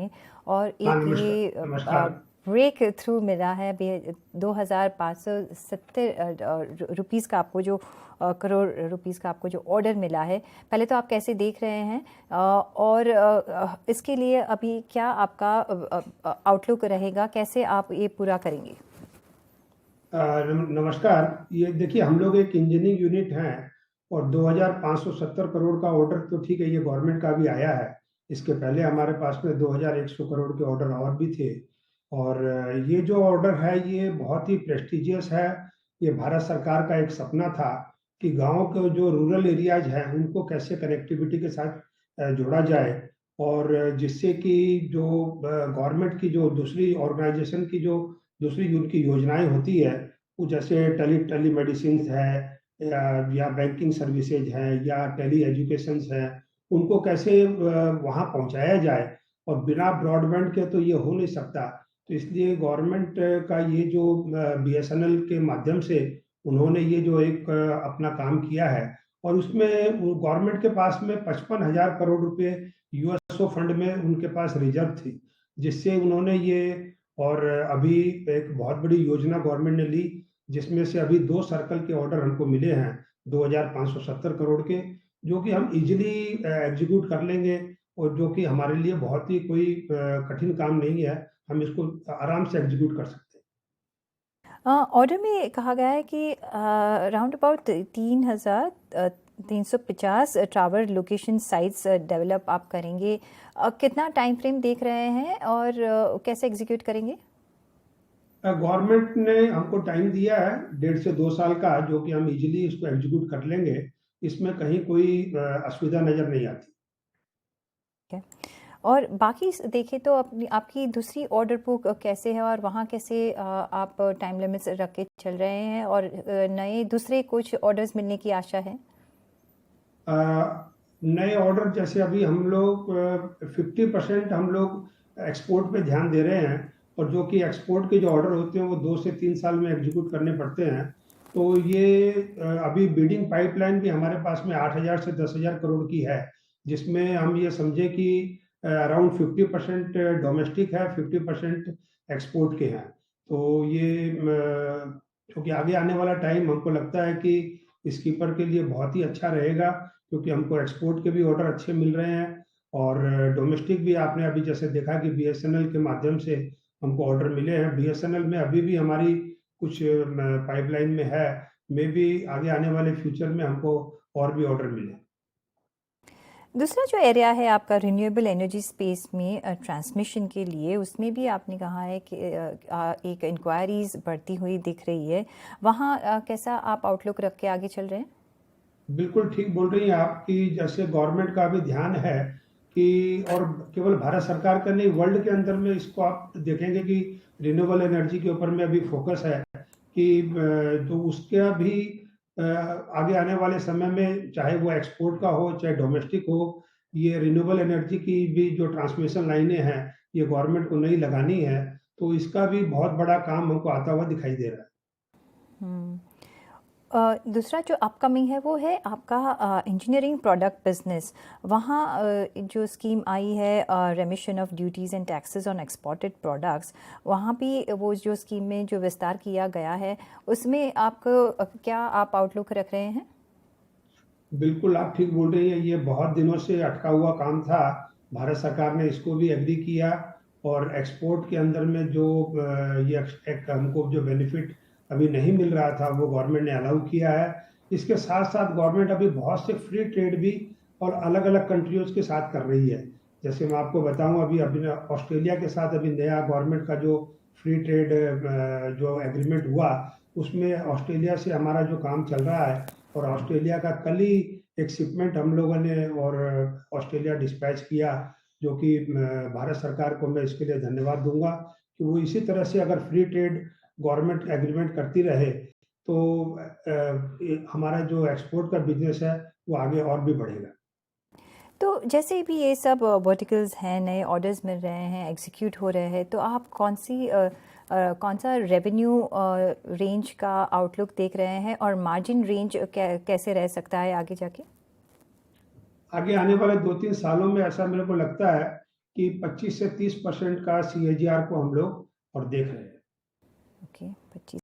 में, और हाँ, एक नमस्कार। ये नमस्कार। ब्रेक थ्रू मिला है 2570 रुपीज़ का आपको, जो करोड़ रुपीज़ का आपको जो ऑर्डर मिला है। पहले तो आप कैसे देख रहे हैं, और इसके लिए अभी क्या आपका आउटलुक रहेगा, कैसे आप ये पूरा करेंगे? नमस्कार। ये देखिए, हम लोग एक इंजीनियरिंग यूनिट हैं और 2570 करोड़ का ऑर्डर तो ठीक है, ये गवर्नमेंट का भी आया है। इसके पहले हमारे पास में 2100 करोड़ के ऑर्डर और भी थे। और ये जो ऑर्डर है ये बहुत ही प्रेस्टिजियस है। ये भारत सरकार का एक सपना था कि गांव के जो रूरल एरियाज हैं उनको कैसे कनेक्टिविटी के साथ जोड़ा जाए, और जिससे कि जो गवर्नमेंट की जो दूसरी ऑर्गेनाइजेशन की जो दूसरी उनकी योजनाएं होती है, वो जैसे टेली टेली मेडिसिन है, या बैंकिंग सर्विसेज है, या टेली एजुकेशन है, उनको कैसे वहाँ पहुँचाया जाए। और बिना ब्रॉडबैंड के तो ये हो नहीं सकता। तो इसलिए गवर्नमेंट का ये जो बीएसएनएल के माध्यम से उन्होंने ये जो एक अपना काम किया है, और उसमें गवर्नमेंट के पास में 55,000 करोड़ रुपए यूएसओ फंड में उनके पास रिजर्व थी, जिससे उन्होंने ये, और अभी एक बहुत बड़ी योजना गवर्नमेंट ने ली, जिसमें से अभी 2 सर्कल के ऑर्डर हमको मिले हैं 2570 करोड़ के, जो कि हम इजीली एग्जीक्यूट कर लेंगे, और जो कि हमारे लिए बहुत ही कोई कठिन काम नहीं है। हम इसको आराम से एग्जीक्यूट कर सकते हैं। ऑर्डर में कहा गया है कि round about 3,350 tower location sites develop आप करेंगे। कितना टाइम फ्रेम देख रहे हैं, और कैसे एग्जीक्यूट करेंगे? गवर्नमेंट ने हमको टाइम दिया है 1.5 से 2 साल का, जो कि हम इजीली इसको एग्जीक्यूट कर लेंगे। इसमें कहीं कोई असुविधा नजर नहीं आती। ठीक है। और बाकी देखें तो अपनी आपकी दूसरी ऑर्डर बुक कैसे है, और वहाँ कैसे आप टाइम लिमिट्स रख के चल रहे हैं, और नए दूसरे कुछ ऑर्डर्स मिलने की आशा है? अ, नए ऑर्डर जैसे अभी हम लोग 50% हम लोग एक्सपोर्ट पे ध्यान दे रहे हैं, और जो कि एक्सपोर्ट के जो ऑर्डर होते हैं वो 2 से 3 साल में एग्जीक्यूट करने पड़ते हैं। तो ये अभी बिडिंग पाइपलाइन भी हमारे पास में 8,000 से 10,000 करोड़ की है, जिसमें हम ये समझे कि अराउंड 50% डोमेस्टिक है, 50% एक्सपोर्ट के हैं। तो ये क्योंकि आगे आने वाला टाइम हमको लगता है कि स्कीपर के लिए बहुत ही अच्छा रहेगा, क्योंकि हमको एक्सपोर्ट के भी ऑर्डर अच्छे मिल रहे हैं, और डोमेस्टिक भी आपने अभी जैसे देखा कि बीएसएनएल के माध्यम से हमको ऑर्डर मिले हैं। बीएसएनएल में अभी भी हमारी कुछ पाइपलाइन में है, मे बी आगे आने वाले फ्यूचर में हमको और भी ऑर्डर मिले। दूसरा जो एरिया है आपका रिन्यूएबल एनर्जी स्पेस में ट्रांसमिशन के लिए, उसमें भी आपने कहा है कि एक इंक्वायरीज बढ़ती हुई दिख रही है। वहाँ कैसा आप आउटलुक रख के आगे चल रहे हैं? बिल्कुल ठीक बोल रही हैं आप कि जैसे गवर्नमेंट का भी ध्यान है कि, और केवल भारत सरकार का नहीं, वर्ल्ड के अंदर में इसको आप देखेंगे कि रिन्यूएबल एनर्जी के ऊपर में अभी फोकस है कि तो उसका भी आगे आने वाले समय में, चाहे वो एक्सपोर्ट का हो चाहे डोमेस्टिक हो, ये रिन्यूएबल एनर्जी की भी जो ट्रांसमिशन लाइनें हैं ये गवर्नमेंट को नई लगानी है। तो इसका भी बहुत बड़ा काम हमको आता हुआ दिखाई दे रहा है। हम्म। दूसरा जो अपकमिंग है वो है आपका इंजीनियरिंग प्रोडक्ट बिजनेस। वहाँ जो स्कीम आई है रेमिशन of duties and taxes on exported products, वहाँ भी वो जो स्कीम में जो विस्तार किया गया है, उसमें आपको क्या आप आउटलुक रख रहे हैं? बिल्कुल, आप ठीक बोल रही हैं। ये बहुत दिनों से अटका हुआ काम था। भारत सरकार ने इसको भी एग्री किया, और एक्सपोर्ट के अंदर में जो ये एक हमको जो बेनिफिट अभी नहीं मिल रहा था वो गवर्नमेंट ने अलाउ किया है। इसके साथ साथ गवर्नमेंट अभी बहुत से फ्री ट्रेड भी और अलग अलग कंट्रियों के साथ कर रही है। जैसे मैं आपको बताऊं, अभी अभी ऑस्ट्रेलिया के साथ अभी नया गवर्नमेंट का जो फ्री ट्रेड जो एग्रीमेंट हुआ, उसमें ऑस्ट्रेलिया से हमारा जो काम चल रहा है, और ऑस्ट्रेलिया का कल ही एक शिपमेंट हम लोगों ने और ऑस्ट्रेलिया डिस्पैच किया, जो कि भारत सरकार को मैं इसके लिए धन्यवाद दूंगा कि वो इसी तरह से अगर फ्री ट्रेड गवर्नमेंट एग्रीमेंट करती रहे तो हमारा जो एक्सपोर्ट का बिजनेस है वो आगे और भी बढ़ेगा। तो जैसे भी ये सब वर्टिकल्स हैं, नए ऑर्डर्स मिल रहे हैं, एग्जीक्यूट हो रहे हैं, तो आप कौन सा रेवेन्यू रेंज का आउटलुक देख रहे हैं, और मार्जिन रेंज कैसे रह सकता है आगे जाके? आगे आने वाले 2-3 सालों में ऐसा मेरे को लगता है कि 25 से 30% का CAGR को हम लोग और देख रहे हैं। ओके 25